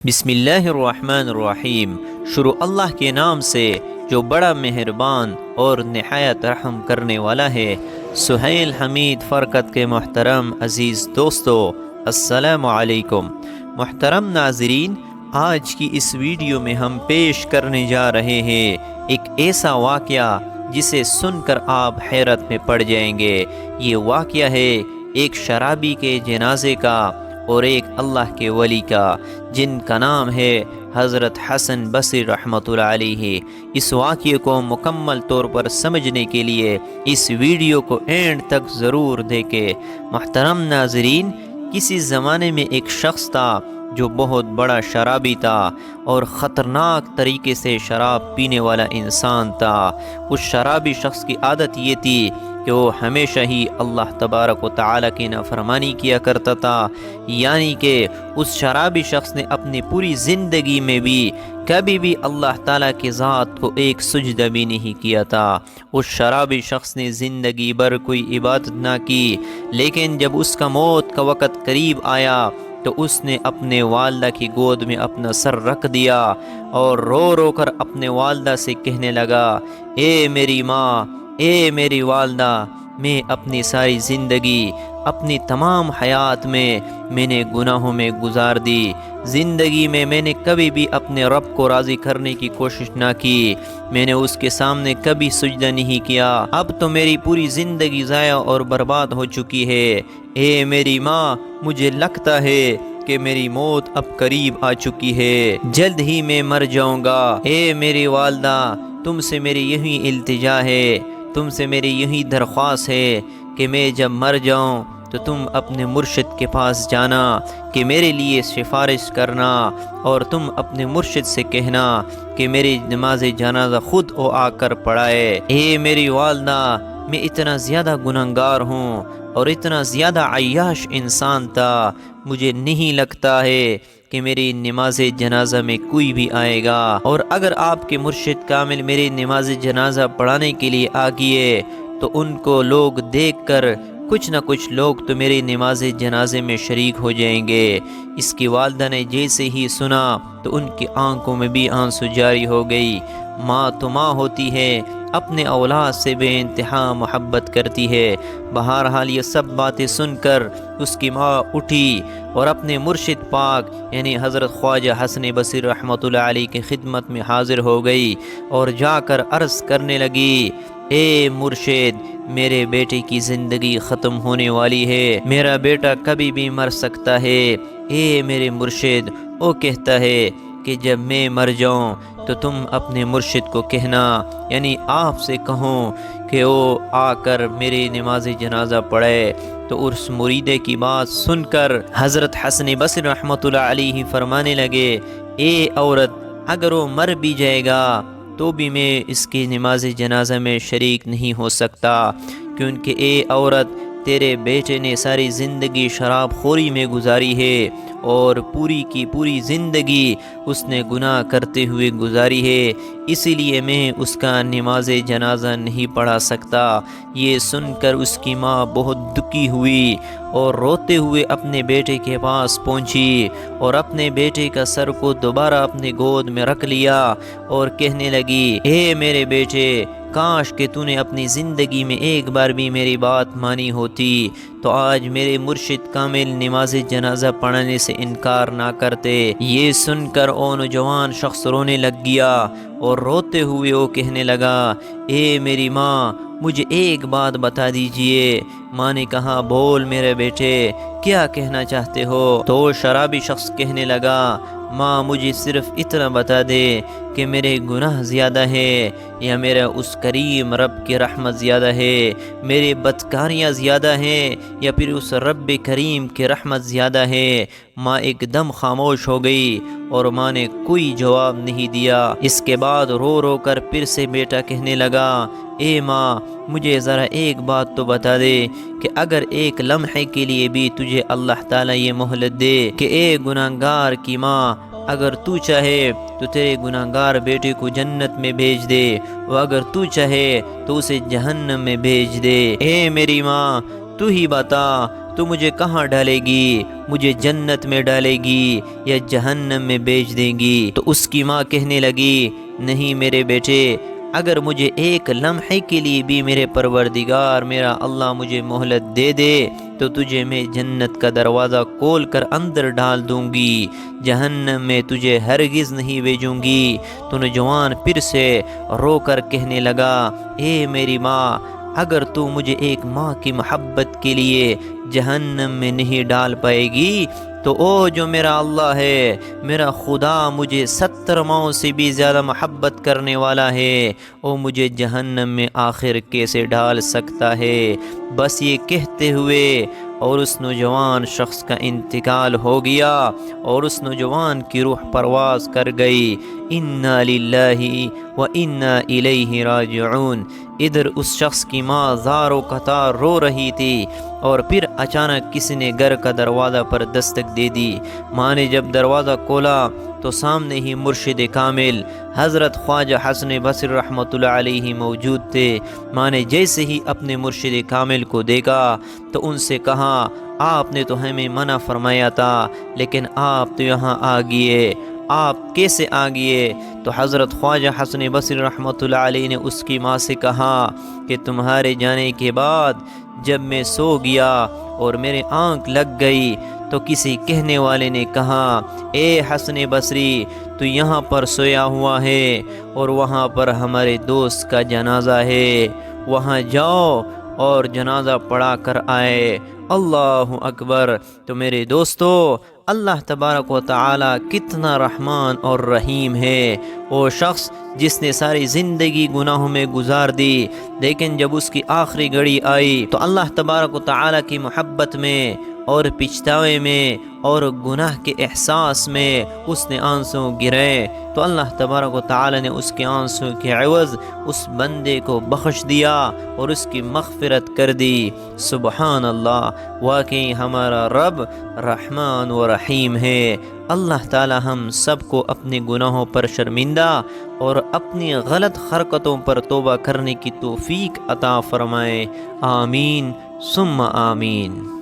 بسم اللہ الرحمن الرحیم۔ شروع اللہ کے نام سے جو بڑا مہربان اور نہایت رحم کرنے والا ہے۔ سہیل حمید فرقت کے محترم عزیز دوستو، السلام علیکم۔ محترم ناظرین، آج کی اس ویڈیو میں ہم پیش کرنے جا رہے ہیں ایک ایسا واقعہ جسے سن کر آپ حیرت میں پڑ جائیں گے۔ یہ واقعہ ہے ایک شرابی کے جنازے کا اور ایک اللہ کے ولی کا، جن کا نام ہے حضرت حسن بصری رحمۃ اللہ علیہ۔ اس واقعے کو مکمل طور پر سمجھنے کے لیے اس ویڈیو کو اینڈ تک ضرور دیکھیں۔ محترم ناظرین، کسی زمانے میں ایک شخص تھا جو بہت بڑا شرابی تھا اور خطرناک طریقے سے شراب پینے والا انسان تھا۔ اس شرابی شخص کی عادت یہ تھی کہ وہ ہمیشہ ہی اللہ تبارک و تعالیٰ کی نافرمانی کیا کرتا تھا، یعنی کہ اس شرابی شخص نے اپنی پوری زندگی میں بھی کبھی بھی اللہ تعالیٰ کی ذات کو ایک سجدہ بھی نہیں کیا تھا۔ اس شرابی شخص نے زندگی بھر کوئی عبادت نہ کی، لیکن جب اس کا موت کا وقت قریب آیا تو اس نے اپنے والدہ کی گود میں اپنا سر رکھ دیا اور رو رو کر اپنے والدہ سے کہنے لگا، اے میری ماں، اے میری والدہ، میں اپنی ساری زندگی، اپنی تمام حیات میں نے گناہوں میں گزار دی۔ زندگی میں نے کبھی بھی اپنے رب کو راضی کرنے کی کوشش نہ کی، میں نے اس کے سامنے کبھی سجدہ نہیں کیا۔ اب تو میری پوری زندگی ضائع اور برباد ہو چکی ہے۔ اے میری ماں، مجھے لگتا ہے کہ میری موت اب قریب آ چکی ہے، جلد ہی میں مر جاؤں گا۔ اے میری والدہ، تم سے میری یہی التجا ہے، تم سے میری یہی درخواست ہے کہ میں جب مر جاؤں تو تم اپنے مرشد کے پاس جانا کہ میرے لیے سفارش کرنا، اور تم اپنے مرشد سے کہنا کہ میری نماز جنازہ خود وہ آ کر پڑھائے۔ اے میری والدہ، میں اتنا زیادہ گنہگار ہوں اور اتنا زیادہ عیاش انسان تھا، مجھے نہیں لگتا ہے کہ میری نماز جنازہ میں کوئی بھی آئے گا، اور اگر آپ کے مرشد کامل میری نماز جنازہ پڑھانے کے لیے آ گئے تو ان کو لوگ دیکھ کر کچھ نہ کچھ لوگ تو میری نماز جنازے میں شریک ہو جائیں گے۔ اس کی والدہ نے جیسے ہی سنا تو ان کی آنکھوں میں بھی آنسو جاری ہو گئی۔ ماں تو ماں ہوتی ہے، اپنے اولاد سے بے انتہا محبت کرتی ہے۔ بہرحال یہ سب باتیں سن کر اس کی ماں اٹھی اور اپنے مرشد پاک یعنی حضرت خواجہ حسن بصری رحمۃ اللہ علیہ کی خدمت میں حاضر ہو گئی اور جا کر عرض کرنے لگی، اے مرشد، میرے بیٹے کی زندگی ختم ہونے والی ہے، میرا بیٹا کبھی بھی مر سکتا ہے۔ اے میرے مرشد، وہ کہتا ہے کہ جب میں مر جاؤں تو تم اپنے مرشد کو کہنا، یعنی آپ سے کہوں کہ وہ آ کر میری نماز جنازہ پڑھے۔ تو اس مریدے کی بات سن کر حضرت حسن بصری رحمۃ اللہ علیہ فرمانے لگے، اے عورت، اگر وہ مر بھی جائے گا تو بھی میں اس کی نماز جنازہ میں شریک نہیں ہو سکتا، کیونکہ اے عورت، تیرے بیٹے نے ساری زندگی شراب خوری میں گزاری ہے اور پوری کی پوری زندگی اس نے گناہ کرتے ہوئے گزاری ہے، اسی لیے میں اس کا نماز جنازہ نہیں پڑھا سکتا۔ یہ سن کر اس کی ماں بہت دکھی ہوئی اور روتے ہوئے اپنے بیٹے کے پاس پہنچی اور اپنے بیٹے کا سر کو دوبارہ اپنے گود میں رکھ لیا اور کہنے لگی، اے میرے بیٹے، کاش کہ تو نے اپنی زندگی میں ایک بار بھی میری بات مانی ہوتی تو آج میرے مرشد کامل نماز جنازہ پڑھنے سے انکار نہ کرتے۔ یہ سن کر وہ نوجوان شخص رونے لگ گیا اور روتے ہوئے وہ کہنے لگا، اے میری ماں، مجھے ایک بات بتا دیجئے۔ ماں نے کہا، بول میرے بیٹے، کیا کہنا چاہتے ہو؟ تو شرابی شخص کہنے لگا، ماں، مجھے صرف اتنا بتا دے کہ میرے گناہ زیادہ ہے یا میرا اس کریم رب کی رحمت زیادہ ہے، میرے بدکاریاں زیادہ ہیں یا پھر اس رب کریم کی رحمت زیادہ ہے۔ ماں ایک دم خاموش ہو گئی اور ماں نے کوئی جواب نہیں دیا۔ اس کے بعد رو رو کر پھر سے بیٹا کہنے لگا، اے ماں، مجھے ذرا ایک بات تو بتا دے کہ اگر ایک لمحے کے لیے بھی تجھے اللہ تعالیٰ یہ مہلت دے کہ اے گناہگار کی ماں، اگر تو چاہے تو تیرے گناہگار بیٹے کو جنت میں بھیج دے، اور اگر تو چاہے تو اسے جہنم میں بھیج دے۔ اے میری ماں، تو ہی بتا، تو مجھے کہاں ڈالے گی؟ مجھے جنت میں ڈالے گی یا جہنم میں بیچ دیں گی؟ تو اس کی ماں کہنے لگی نہیں میرے بیٹے، اگر مجھے ایک لمحے کے لیے بھی میرے پروردگار میرا اللہ مجھے مہلت دے دے تو تجھے میں جنت کا دروازہ کھول کر اندر ڈال دوں گی، جہنم میں تجھے ہرگز نہیں بھیجوں گی۔ تو نوجوان پھر سے رو کر کہنے لگا اے میری ماں، اگر تو مجھے ایک ماں کی محبت کے لیے جہنم میں نہیں ڈال پائے گی تو او جو میرا اللہ ہے، میرا خدا مجھے 70 ماؤں سے بھی زیادہ محبت کرنے والا ہے، او مجھے جہنم میں آخر کیسے ڈال سکتا ہے؟ بس یہ کہتے ہوئے اور اس نوجوان شخص کا انتقال ہو گیا اور اس نوجوان کی روح پرواز کر گئی۔ انا للہ و انا الیہ راجعون۔ ادھر اس شخص کی ماں زار و قطار رو رہی تھی اور پھر اچانک کسی نے گھر کا دروازہ پر دستک دے دی۔ ماں نے جب دروازہ کھولا تو سامنے ہی مرشد کامل حضرت خواجہ حسن بصری رحمۃ اللہ علیہ موجود تھے۔ ماں نے جیسے ہی اپنے مرشد کامل کو دیکھا تو ان سے کہا آپ نے تو ہمیں منع فرمایا تھا لیکن آپ تو یہاں آ گئے، آپ کیسے آ گئے؟ تو حضرت خواجہ حسن بصری رحمۃ اللہ علیہ نے اس کی ماں سے کہا کہ تمہارے جانے کے بعد جب میں سو گیا اور میرے آنکھ لگ گئی تو کسی کہنے والے نے کہا اے حسن بصری تو یہاں پر سویا ہوا ہے اور وہاں پر ہمارے دوست کا جنازہ ہے، وہاں جاؤ اور جنازہ پڑھا کر آئے۔ اللہ اکبر۔ تو میرے دوستو، اللہ تبارک و تعالی کتنا رحمان اور رحیم ہے۔ وہ شخص جس نے ساری زندگی گناہوں میں گزار دی لیکن جب اس کی آخری گھڑی آئی تو اللہ تبارک و تعالی کی محبت میں اور پچھتاوے میں اور گناہ کے احساس میں اس نے آنسو گرائے تو اللہ تبارک و تعالی نے اس کے آنسو کے عوض اس بندے کو بخش دیا اور اس کی مغفرت کر دی۔ سبحان اللہ، واقعی ہمارا رب رحمان و رحیم ہے۔ اللہ تعالی ہم سب کو اپنے گناہوں پر شرمندہ اور اپنی غلط حرکتوں پر توبہ کرنے کی توفیق عطا فرمائے۔ آمین ثم آمین۔